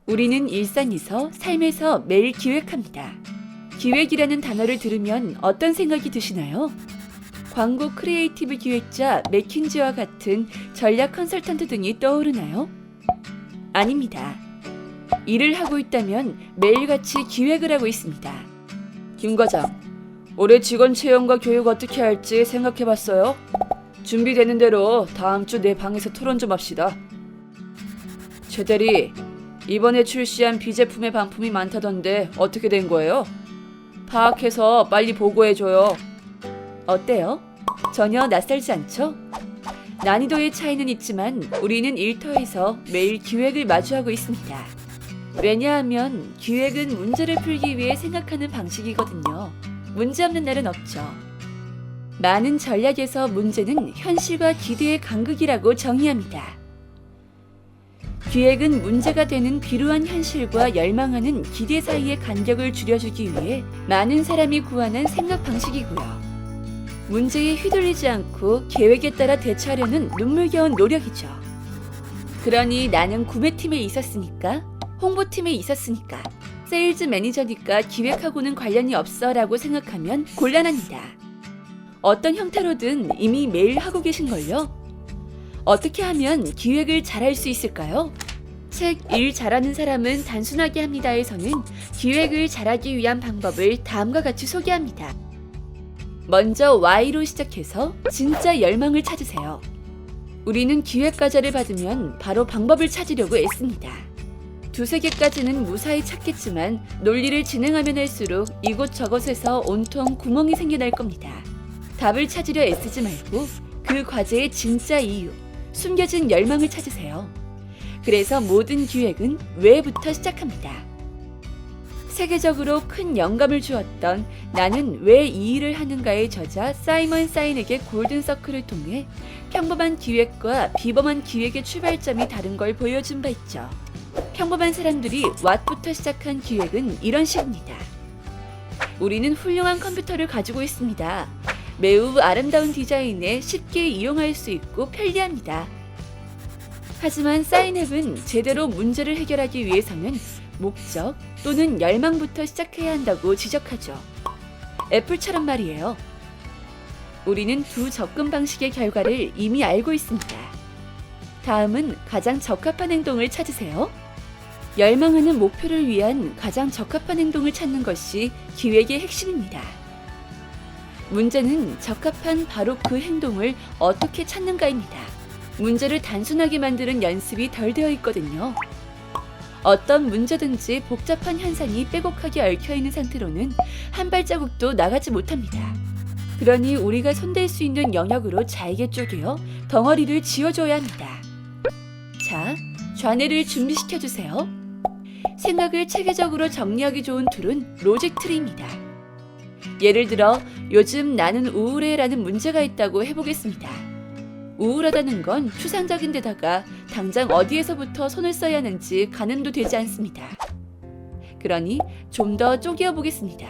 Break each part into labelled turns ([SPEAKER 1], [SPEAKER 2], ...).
[SPEAKER 1] 우리는 일상에서 삶에서 매일 기획합니다. 기획이라는 단어를 들으면 어떤 생각이 드시나요? 광고 크리에이티브 기획자 맥킨지와 같은 전략 컨설턴트 등이 떠오르나요? 아닙니다. 일을 하고 있다면 매일같이 기획을 하고 있습니다. 김 과장, 올해 직원 채용과 교육 어떻게 할지 생각해봤어요? 준비되는 대로 다음 주 내 방에서 토론 좀 합시다. 최 대리, 이번에 출시한 비제품의 반품이 많다던데 어떻게 된 거예요? 파악해서 빨리 보고해줘요. 어때요? 전혀 낯설지 않죠? 난이도의 차이는 있지만 우리는 일터에서 매일 기획을 마주하고 있습니다. 왜냐하면 기획은 문제를 풀기 위해 생각하는 방식이거든요. 문제 없는 날은 없죠. 많은 전략에서 문제는 현실과 기대의 간극이라고 정의합니다. 기획은 문제가 되는 비루한 현실과 열망하는 기대 사이의 간격을 줄여주기 위해 많은 사람이 구안한 생각 방식이고요. 문제에 휘둘리지 않고 계획에 따라 대처하려는 눈물겨운 노력이죠. 그러니 나는 구매팀에 있었으니까, 홍보팀에 있었으니까, 세일즈 매니저니까 기획하고는 관련이 없어 라고 생각하면 곤란합니다. 어떤 형태로든 이미 매일 하고 계신걸요? 어떻게 하면 기획을 잘할 수 있을까요? 책 일 잘하는 사람은 단순하게 합니다에서는 기획을 잘하기 위한 방법을 다음과 같이 소개합니다. 먼저 Y로 시작해서 진짜 열망을 찾으세요. 우리는 기획 과제를 받으면 바로 방법을 찾으려고 애씁니다. 두세 개까지는 무사히 찾겠지만 논리를 진행하면 할수록 이곳저곳에서 온통 구멍이 생겨날 겁니다. 답을 찾으려 애쓰지 말고 그 과제의 진짜 이유, 숨겨진 열망을 찾으세요. 그래서 모든 기획은 왜부터 시작합니다. 세계적으로 큰 영감을 주었던 나는 왜 이 일을 하는가의 저자 사이먼 사인에게 골든서클을 통해 평범한 기획과 비범한 기획의 출발점이 다른 걸 보여준 바 있죠. 평범한 사람들이 what부터 시작한 기획은 이런 식입니다. 우리는 훌륭한 컴퓨터를 가지고 있습니다. 매우 아름다운 디자인에 쉽게 이용할 수 있고 편리합니다. 하지만 사인앱은 제대로 문제를 해결하기 위해서는 목적 또는 열망부터 시작해야 한다고 지적하죠. 애플처럼 말이에요. 우리는 두 접근 방식의 결과를 이미 알고 있습니다. 다음은 가장 적합한 행동을 찾으세요. 열망하는 목표를 위한 가장 적합한 행동을 찾는 것이 기획의 핵심입니다. 문제는 적합한 바로 그 행동을 어떻게 찾는가입니다. 문제를 단순하게 만드는 연습이 덜 되어 있거든요. 어떤 문제든지 복잡한 현상이 빼곡하게 얽혀있는 상태로는 한 발자국도 나가지 못합니다. 그러니 우리가 손댈 수 있는 영역으로 잘게 쪼개어 덩어리를 지어줘야 합니다. 자, 좌뇌를 준비시켜주세요. 생각을 체계적으로 정리하기 좋은 툴은 로직 트리입니다. 예를 들어 요즘 나는 우울해라는 문제가 있다고 해보겠습니다. 우울하다는 건 추상적인 데다가 당장 어디에서부터 손을 써야 하는지 가늠도 되지 않습니다. 그러니 좀 더 쪼개어 보겠습니다.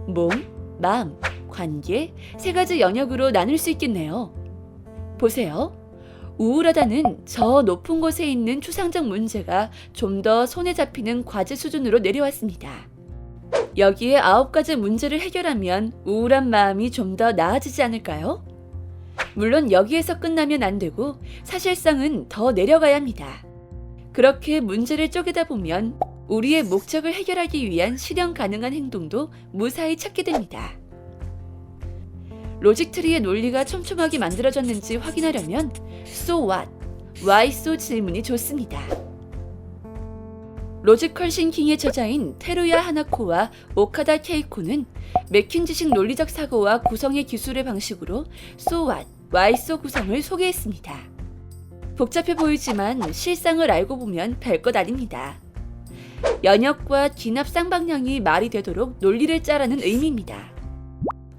[SPEAKER 1] 몸, 마음, 관계 세 가지 영역으로 나눌 수 있겠네요. 보세요. 우울하다는 저 높은 곳에 있는 추상적 문제가 좀 더 손에 잡히는 과제 수준으로 내려왔습니다. 여기에 9가지 문제를 해결하면 우울한 마음이 좀 더 나아지지 않을까요? 물론 여기에서 끝나면 안 되고 사실상은 더 내려가야 합니다. 그렇게 문제를 쪼개다 보면 우리의 목적을 해결하기 위한 실현 가능한 행동도 무사히 찾게 됩니다. 로직 트리의 논리가 촘촘하게 만들어졌는지 확인하려면 So what? Why so 질문이 좋습니다. 로지컬 싱킹의 저자인 테루야 하나코와 오카다 케이코는 맥킨지식 논리적 사고와 구성의 기술의 방식으로 So what? Why so 구성을 소개했습니다. 복잡해 보이지만 실상을 알고 보면 별것 아닙니다. 연역과 기납 쌍방향이 말이 되도록 논리를 짜라는 의미입니다.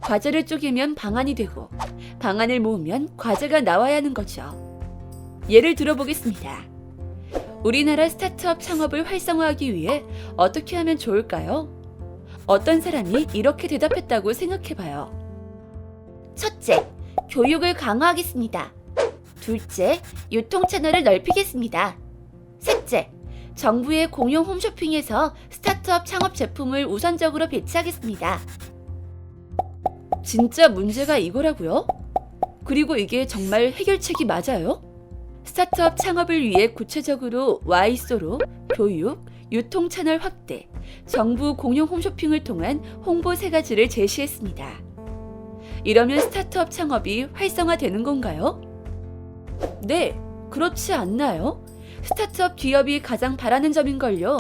[SPEAKER 1] 과제를 쪼개면 방안이 되고 방안을 모으면 과제가 나와야 하는 거죠. 예를 들어보겠습니다. 우리나라 스타트업 창업을 활성화하기 위해 어떻게 하면 좋을까요? 어떤 사람이 이렇게 대답했다고 생각해봐요. 첫째, 교육을 강화하겠습니다. 둘째, 유통 채널을 넓히겠습니다. 셋째, 정부의 공용 홈쇼핑에서 스타트업 창업 제품을 우선적으로 배치하겠습니다. 진짜 문제가 이거라고요? 그리고 이게 정말 해결책이 맞아요? 스타트업 창업을 위해 구체적으로 YSO로 교육, 유통 채널 확대, 정부 공용 홈쇼핑을 통한 홍보 3가지를 제시했습니다. 이러면 스타트업 창업이 활성화되는 건가요? 네, 그렇지 않나요? 스타트업 기업이 가장 바라는 점인걸요.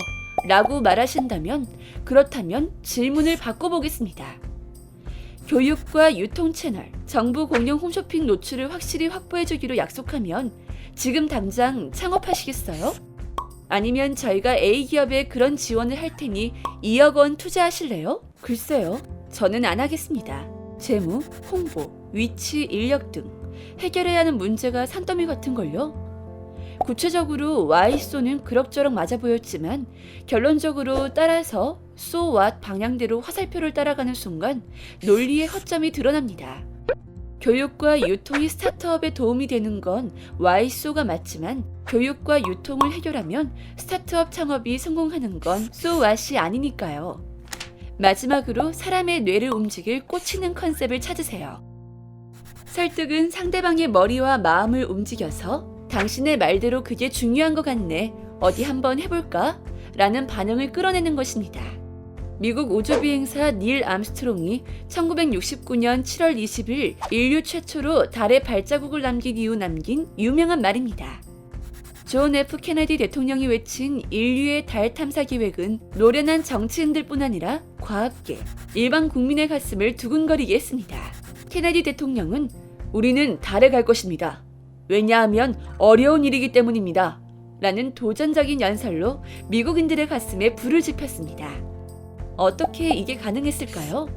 [SPEAKER 1] 라고 말하신다면 그렇다면 질문을 바꿔보겠습니다. 교육과 유통 채널, 정부 공용 홈쇼핑 노출을 확실히 확보해주기로 약속하면 지금 당장 창업하시겠어요? 아니면 저희가 A기업에 그런 지원을 할 테니 2억 원 투자하실래요? 글쎄요, 저는 안 하겠습니다. 재무, 홍보, 위치, 인력 등 해결해야 하는 문제가 산더미 같은걸요? 구체적으로 Y소는 그럭저럭 맞아 보였지만 결론적으로 따라서 So What 방향대로 화살표를 따라가는 순간 논리의 허점이 드러납니다. 교육과 유통이 스타트업에 도움이 되는 건 Y소가 맞지만 교육과 유통을 해결하면 스타트업 창업이 성공하는 건 So What이 아니니까요. 마지막으로 사람의 뇌를 움직일 꽂히는 컨셉을 찾으세요. 설득은 상대방의 머리와 마음을 움직여서 당신의 말대로 그게 중요한 것 같네. 어디 한번 해볼까? 라는 반응을 끌어내는 것입니다. 미국 우주비행사 닐 암스트롱이 1969년 7월 20일 인류 최초로 달에 발자국을 남긴 이후 남긴 유명한 말입니다. 존 F 케네디 대통령이 외친 인류의 달 탐사 계획은 노련한 정치인들뿐 아니라 과학계, 일반 국민의 가슴을 두근거리게 했습니다. 케네디 대통령은 우리는 달에 갈 것입니다. 왜냐하면 어려운 일이기 때문입니다. 라는 도전적인 연설로 미국인들의 가슴에 불을 지폈습니다. 어떻게 이게 가능했을까요?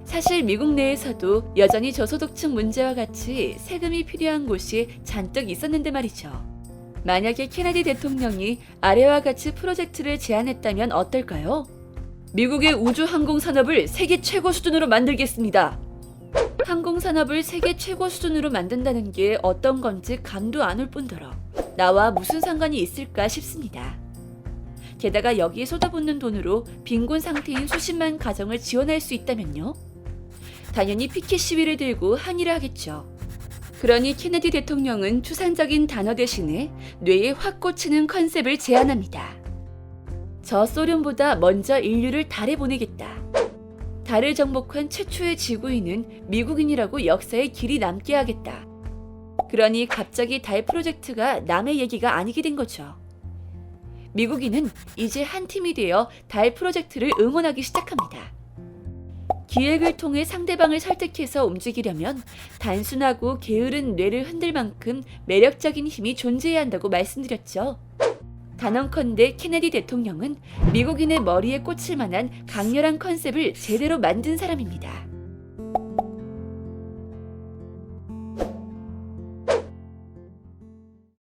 [SPEAKER 1] 사실 미국 내에서도 여전히 저소득층 문제와 같이 세금이 필요한 곳이 잔뜩 있었는데 말이죠. 만약에 케네디 대통령이 아래와 같이 프로젝트를 제안했다면 어떨까요? 미국의 우주 항공 산업을 세계 최고 수준으로 만들겠습니다. 항공산업을 세계 최고 수준으로 만든다는 게 어떤 건지 감도 안 올 뿐더러 나와 무슨 상관이 있을까 싶습니다. 게다가 여기에 쏟아붓는 돈으로 빈곤 상태인 수십만 가정을 지원할 수 있다면요? 당연히 피켓 시위를 들고 항의를 하겠죠. 그러니 케네디 대통령은 추상적인 단어 대신에 뇌에 확 꽂히는 컨셉을 제안합니다. 저 소련보다 먼저 인류를 달에 보내겠다. 달을 정복한 최초의 지구인은 미국인이라고 역사에 길이 남게 하겠다. 그러니 갑자기 달 프로젝트가 남의 얘기가 아니게 된 거죠. 미국인은 이제 한 팀이 되어 달 프로젝트를 응원하기 시작합니다. 기획을 통해 상대방을 설득해서 움직이려면 단순하고 게으른 뇌를 흔들 만큼 매력적인 힘이 존재해야 한다고 말씀드렸죠. 단언컨대 케네디 대통령은 미국인의 머리에 꽂힐 만한 강렬한 컨셉을 제대로 만든 사람입니다.